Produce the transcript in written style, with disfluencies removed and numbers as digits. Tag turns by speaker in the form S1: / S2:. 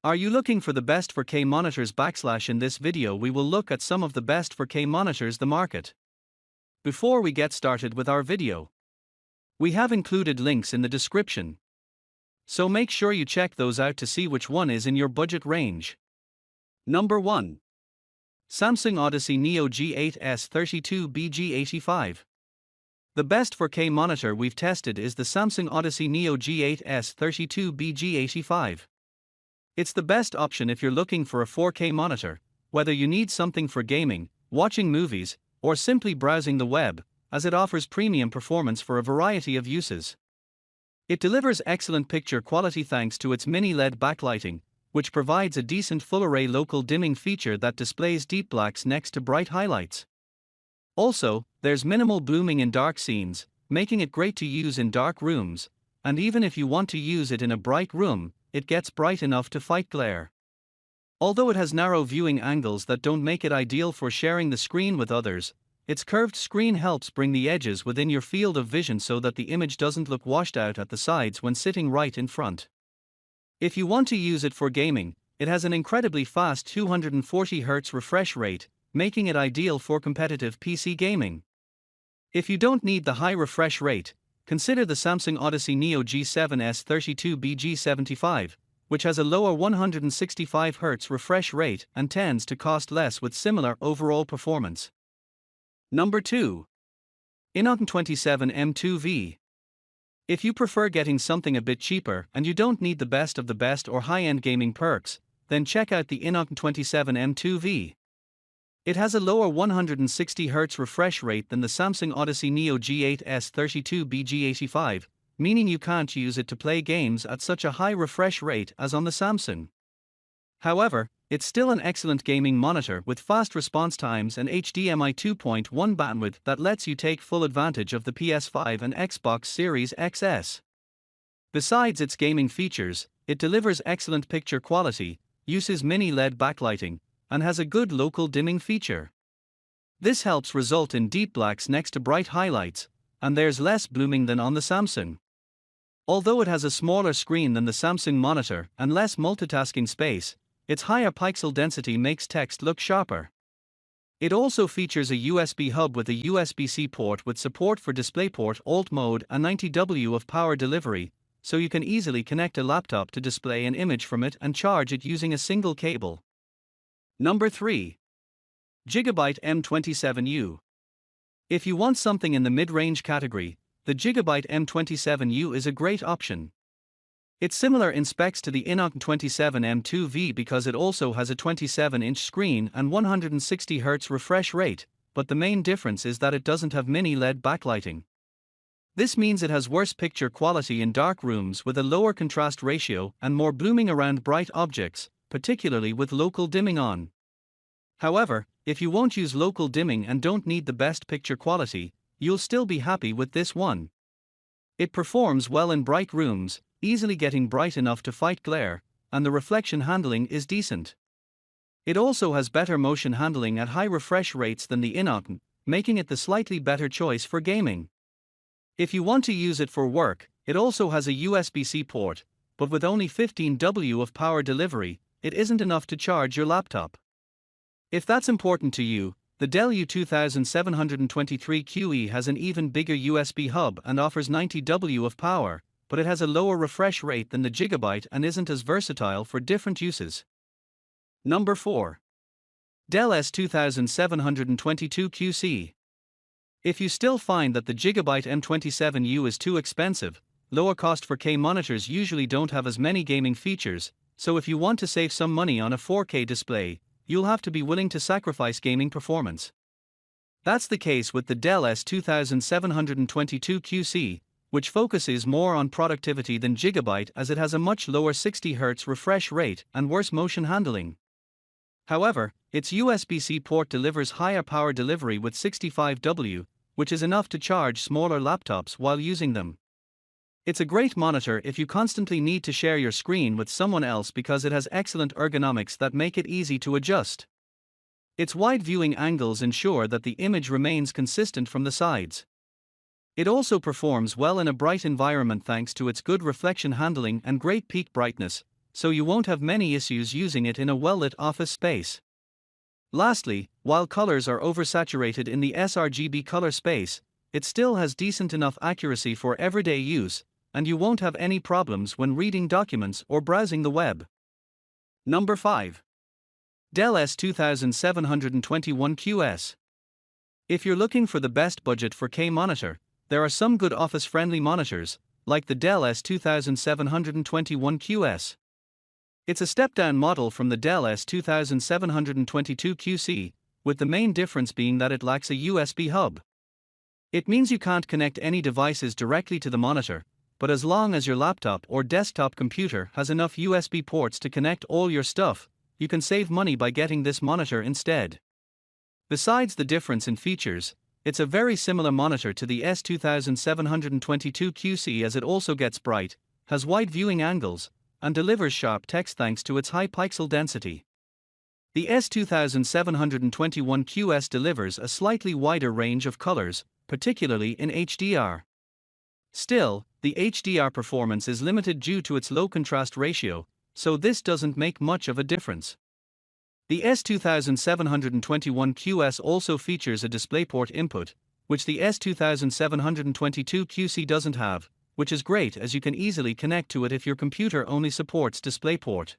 S1: Are you looking for the best 4K monitors? In this video we will look at some of the best 4K monitors the market. Before we get started with our video, we have included links in the description, so make sure you check those out to see which one is in your budget range. Number 1. Samsung Odyssey Neo G8 S32BG85. The best 4K monitor we've tested is the Samsung Odyssey Neo G8 S32BG85. It's the best option if you're looking for a 4K monitor, whether you need something for gaming, watching movies, or simply browsing the web, as it offers premium performance for a variety of uses. It delivers excellent picture quality thanks to its mini LED backlighting, which provides a decent full-array local dimming feature that displays deep blacks next to bright highlights. Also, there's minimal blooming in dark scenes, making it great to use in dark rooms, and even if you want to use it in a bright room, it gets bright enough to fight glare. Although it has narrow viewing angles that don't make it ideal for sharing the screen with others, its curved screen helps bring the edges within your field of vision so that the image doesn't look washed out at the sides when sitting right in front. If you want to use it for gaming, it has an incredibly fast 240Hz refresh rate, making it ideal for competitive PC gaming. If you don't need the high refresh rate, consider the Samsung Odyssey Neo G7 S32BG75, which has a lower 165Hz refresh rate and tends to cost less with similar overall performance. Number 2. INNOCN 27M2V. If you prefer getting something a bit cheaper and you don't need the best of the best or high-end gaming perks, then check out the INNOCN 27M2V. It has a lower 160Hz refresh rate than the Samsung Odyssey Neo G8 S32BG85, meaning you can't use it to play games at such a high refresh rate as on the Samsung. However, it's still an excellent gaming monitor with fast response times and HDMI 2.1 bandwidth that lets you take full advantage of the PS5 and Xbox Series XS. Besides its gaming features, it delivers excellent picture quality, uses mini LED backlighting, and has a good local dimming feature. This helps result in deep blacks next to bright highlights, and there's less blooming than on the Samsung. Although it has a smaller screen than the Samsung monitor and less multitasking space, its higher pixel density makes text look sharper. It also features a USB hub with a USB-C port with support for DisplayPort Alt mode and 90W of power delivery, so you can easily connect a laptop to display an image from it and charge it using a single cable. Number 3. Gigabyte M27U. If you want something in the mid-range category, the Gigabyte M27U is a great option. It's similar in specs to the INNOCN 27M2V because it also has a 27-inch screen and 160Hz refresh rate, but the main difference is that it doesn't have mini LED backlighting. This means it has worse picture quality in dark rooms with a lower contrast ratio and more blooming around bright objects, particularly with local dimming on. However, if you won't use local dimming and don't need the best picture quality, you'll still be happy with this one. It performs well in bright rooms, easily getting bright enough to fight glare, and the reflection handling is decent. It also has better motion handling at high refresh rates than the INNOCN, making it the slightly better choice for gaming. If you want to use it for work, it also has a USB-C port, but with only 15W of power delivery, it isn't enough to charge your laptop. If that's important to you, the Dell S2722QC has an even bigger USB hub and offers 90W of power, but it has a lower refresh rate than the Gigabyte and isn't as versatile for different uses. Number 4. Dell S2722QC. If you still find that the Gigabyte M27U is too expensive, lower cost 4K monitors usually don't have as many gaming features, so if you want to save some money on a 4K display, you'll have to be willing to sacrifice gaming performance. That's the case with the Dell S2722QC, which focuses more on productivity than Gigabyte as it has a much lower 60Hz refresh rate and worse motion handling. However, its USB-C port delivers higher power delivery with 65W, which is enough to charge smaller laptops while using them. It's a great monitor if you constantly need to share your screen with someone else because it has excellent ergonomics that make it easy to adjust. Its wide viewing angles ensure that the image remains consistent from the sides. It also performs well in a bright environment thanks to its good reflection handling and great peak brightness, so you won't have many issues using it in a well-lit office space. Lastly, while colors are oversaturated in the sRGB color space, it still has decent enough accuracy for everyday use, and you won't have any problems when reading documents or browsing the web. Number 5. Dell S2721QS. If you're looking for the best budget 4K monitor, there are some good office-friendly monitors, like the Dell S2721QS. It's a step-down model from the Dell S2722QC, with the main difference being that it lacks a USB hub. It means you can't connect any devices directly to the monitor, but as long as your laptop or desktop computer has enough USB ports to connect all your stuff, you can save money by getting this monitor instead. Besides the difference in features, it's a very similar monitor to the S2722QC, as it also gets bright, has wide viewing angles, and delivers sharp text thanks to its high pixel density. The S2721QS delivers a slightly wider range of colors, particularly in HDR. Still, the HDR performance is limited due to its low contrast ratio, so this doesn't make much of a difference. The S2721QS also features a DisplayPort input, which the S2722QC doesn't have, which is great as you can easily connect to it if your computer only supports DisplayPort.